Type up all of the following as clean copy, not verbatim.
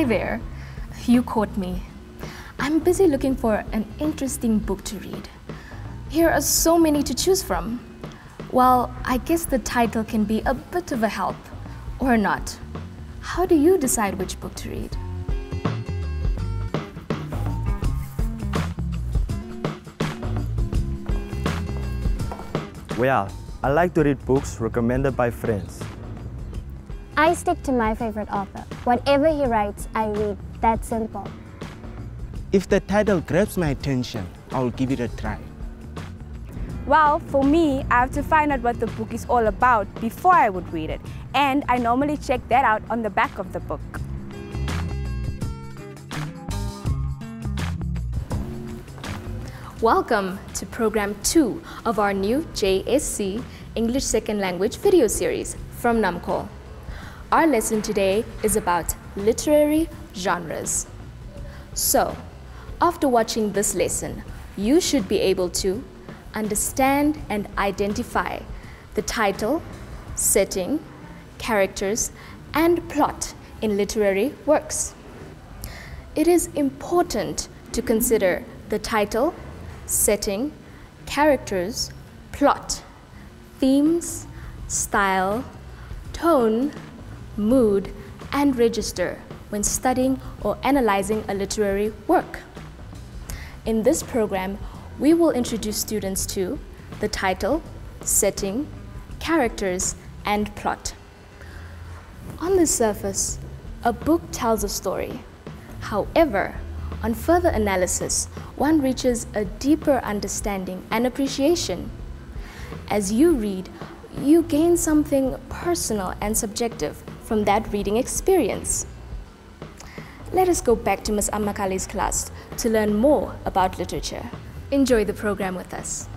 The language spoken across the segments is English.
there. You caught me. I'm busy looking for an interesting book to read. Here are so many to choose from. Well, I guess the title can be a bit of a help, or not. How do you decide which book to read? Well, I like to read books recommended by friends. I stick to my favorite author. Whatever he writes, I read. That's simple. If the title grabs my attention, I'll give it a try. Well, for me, I have to find out what the book is all about before I would read it. And I normally check that out on the back of the book. Welcome to Program 2 of our new JSC English Second Language video series from Namcol. Our lesson today is about literary genres. So, after watching this lesson, you should be able to understand and identify the title, setting, characters, and plot in literary works. It is important to consider the title, setting, characters, plot, themes, style, tone, mood, and register when studying or analyzing a literary work. In this program, we will introduce students to the title, setting, characters, and plot. On the surface, a book tells a story. However, on further analysis, one reaches a deeper understanding and appreciation. As you read, you gain something personal and subjective from that reading experience. Let us go back to Ms. Amakali's class to learn more about literature. Enjoy the program with us.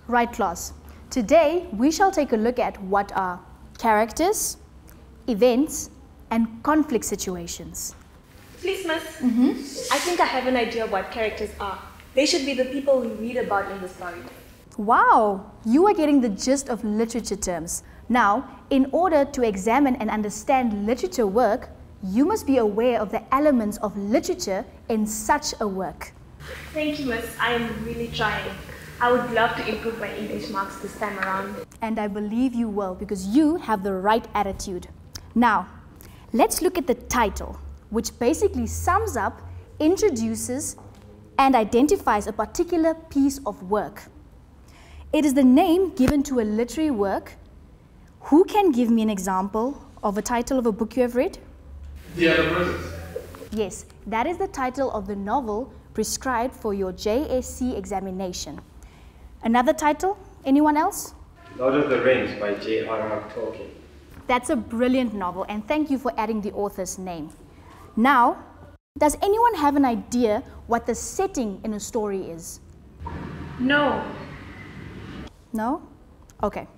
Right, class. Today, we shall take a look at what are characters, events, and conflict situations. Please, miss. I think I have an idea of what characters are. They should be the people we read about in the story. Wow, you are getting the gist of literature terms. Now, in order to examine and understand literature work, you must be aware of the elements of literature in such a work. Thank you, miss. I am really trying. I would love to improve my English marks this time around. And I believe you will, because you have the right attitude. Now, let's look at the title, which basically sums up, introduces, and identifies a particular piece of work. It is the name given to a literary work. Who can give me an example of a title of a book you have read? The Other Persons. Yes, that is the title of the novel prescribed for your JSC examination. Another title? Anyone else? Lord of the Rings by J.R.R. Tolkien. That's a brilliant novel, and thank you for adding the author's name. Now, does anyone have an idea what the setting in a story is? No. No? Okay.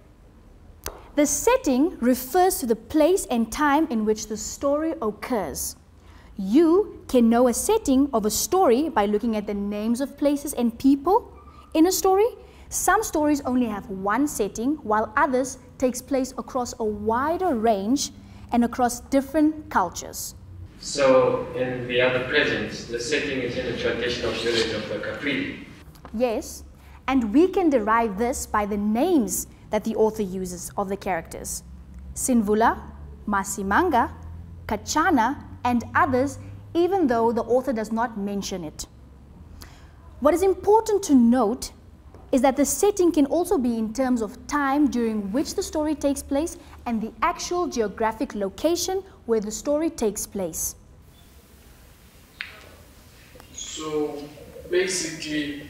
The setting refers to the place and time in which the story occurs. You can know a setting of a story by looking at the names of places and people in a story. Some stories only have one setting, while others takes place across a wider range and across different cultures. So, in The Other Presents, the setting is in the traditional village of the Capri. Yes, and we can derive this by the names that the author uses of the characters. Sinvula, Masimanga, Kachana, and others, even though the author does not mention it. What is important to note is that the setting can also be in terms of time during which the story takes place and the actual geographic location where the story takes place. So basically,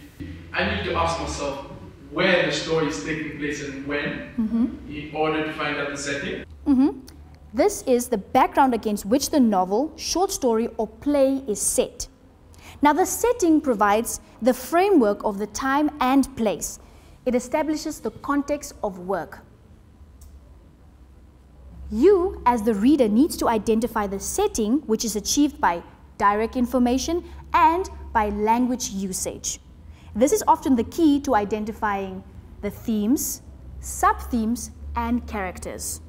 I need to ask myself where the story is taking place and when in order to find out the setting. This is the background against which the novel, short story, or play is set. Now, the setting provides the framework of the time and place. It establishes the context of work. You, as the reader, needs to identify the setting, which is achieved by direct information, and by language usage. This is often the key to identifying the themes, sub-themes, and characters.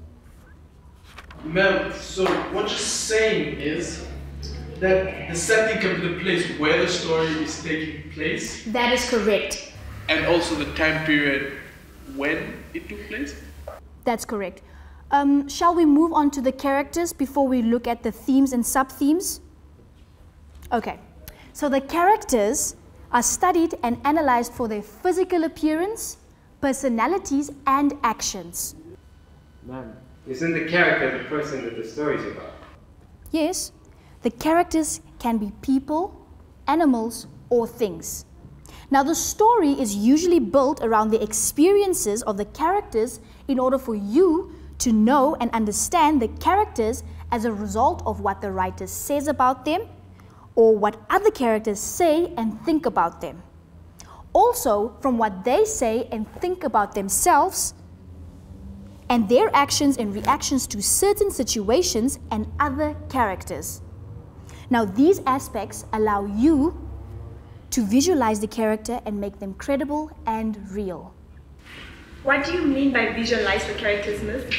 Mel, so what you're saying is that the setting can be the place where the story is taking place? That is correct. And also the time period when it took place? That's correct. Shall we move on to the characters before we look at the themes and sub-themes? Okay, so the characters are studied and analyzed for their physical appearance, personalities, and actions. Ma'am, isn't the character the person that the story is about? Yes, the characters can be people, animals, or things. Now, the story is usually built around the experiences of the characters in order for you to know and understand the characters as a result of what the writer says about them or what other characters say and think about them. Also, from what they say and think about themselves and their actions and reactions to certain situations and other characters. Now, these aspects allow you to visualize the character and make them credible and real. What do you mean by visualize the characters, Miss?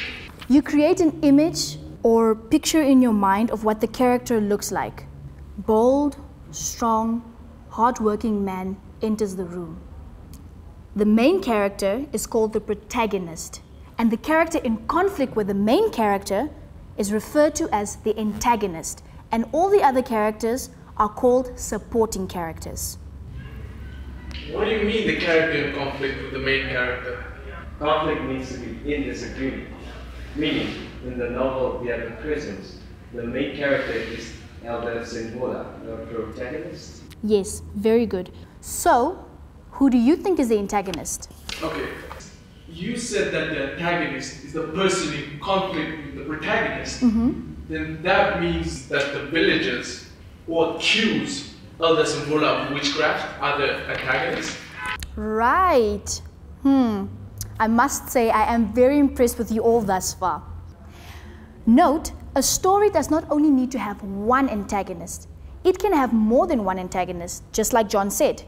You create an image or picture in your mind of what the character looks like. Bold, strong, hard-working man enters the room. The main character is called the protagonist, and the character in conflict with the main character is referred to as the antagonist, and all the other characters are called supporting characters. What do you mean the character in conflict with the main character? Conflict means to be in disagreement. Meaning, in the novel We Are the Prisons, the main character is Elder Sinvola, the protagonist. Yes, very good. So, who do you think is the antagonist? Okay, you said that the antagonist is the person in conflict with the protagonist. Then that means that the villagers who accuse Elder Sinvola of witchcraft are the antagonists? Right. I must say I am very impressed with you all thus far. Note, a story does not only need to have one antagonist. It can have more than one antagonist, just like John said.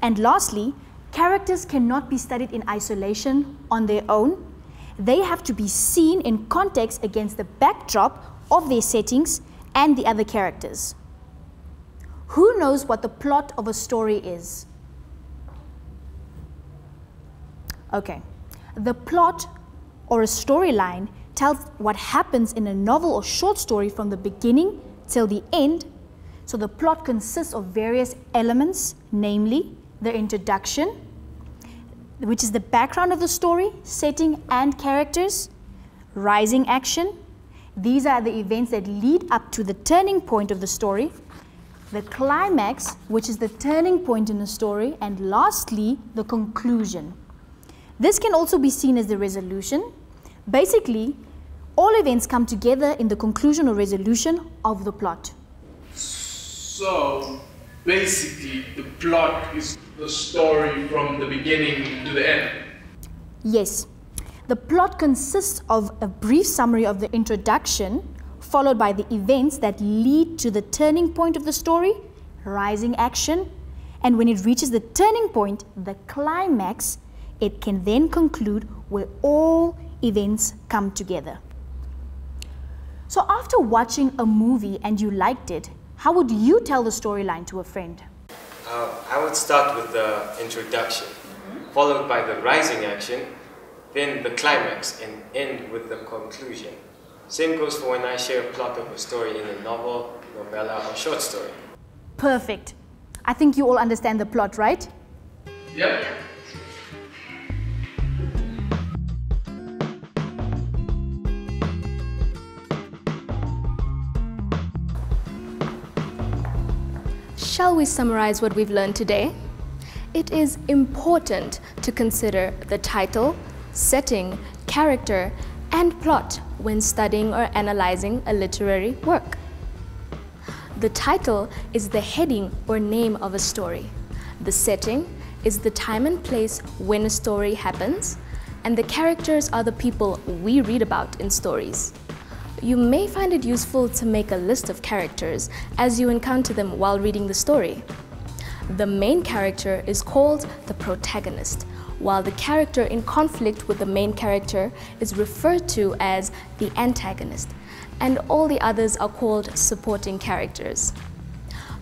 And lastly, characters cannot be studied in isolation on their own. They have to be seen in context against the backdrop of their settings and the other characters. Who knows what the plot of a story is? Okay, the plot or a storyline tells what happens in a novel or short story from the beginning till the end. So the plot consists of various elements, namely the introduction, which is the background of the story, setting and characters, rising action. These are the events that lead up to the turning point of the story, the climax, which is the turning point in the story, and lastly, the conclusion. This can also be seen as the resolution. Basically, all events come together in the conclusion or resolution of the plot. So, basically, the plot is the story from the beginning to the end? Yes. The plot consists of a brief summary of the introduction, followed by the events that lead to the turning point of the story, rising action, and when it reaches the turning point, the climax, it can then conclude where all events come together. So after watching a movie and you liked it, how would you tell the storyline to a friend? I would start with the introduction, followed by the rising action, then the climax, and end with the conclusion. Same goes for when I share a plot of a story in a novel, novella, or short story. Perfect. I think you all understand the plot, right? Yep. Shall we summarize what we've learned today? It is important to consider the title, setting, character, and plot when studying or analyzing a literary work. The title is the heading or name of a story. The setting is the time and place when a story happens, and the characters are the people we read about in stories. You may find it useful to make a list of characters as you encounter them while reading the story. The main character is called the protagonist, while the character in conflict with the main character is referred to as the antagonist, and all the others are called supporting characters.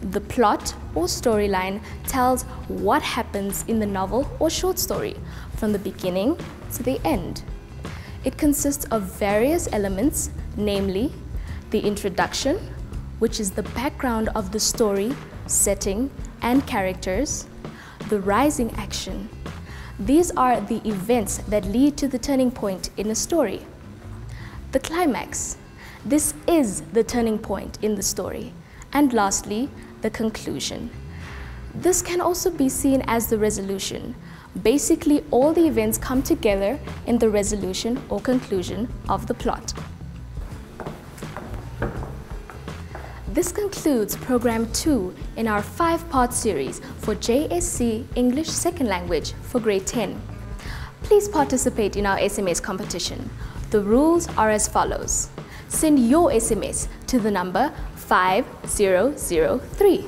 The plot or storyline tells what happens in the novel or short story from the beginning to the end. It consists of various elements, namely the introduction, which is the background of the story, setting, and characters, the rising action. These are the events that lead to the turning point in a story. The climax. This is the turning point in the story. And lastly, the conclusion. This can also be seen as the resolution. Basically, all the events come together in the resolution or conclusion of the plot. This concludes Program 2 in our 5-part series for JSC English Second Language for Grade 10. Please participate in our SMS competition. The rules are as follows. Send your SMS to the number 5003.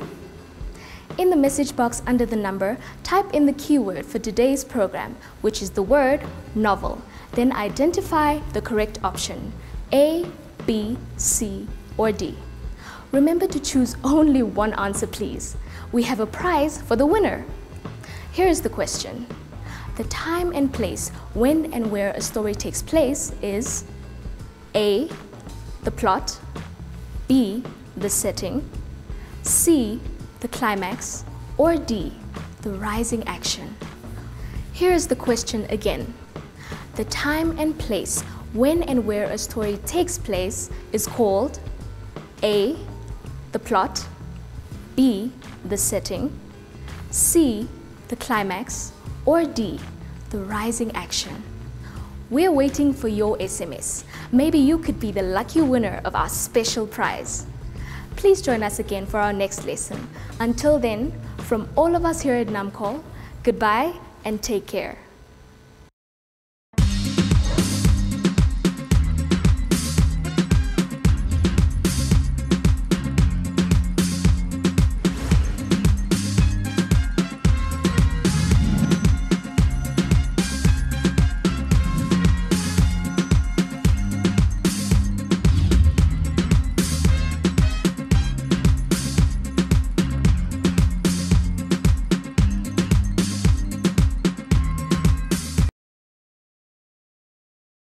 In the message box under the number, type in the keyword for today's program, which is the word novel. Then identify the correct option, A, B, C, or D. Remember to choose only one answer, please. We have a prize for the winner. Here is the question. The time and place when and where a story takes place is A, the plot, B, the setting, C, the climax, or D, the rising action. Here is the question again. The time and place when and where a story takes place is called A, the plot, B, the setting, C, the climax, or D, the rising action. We're waiting for your SMS. Maybe you could be the lucky winner of our special prize. Please join us again for our next lesson. Until then, from all of us here at Namcol, goodbye and take care.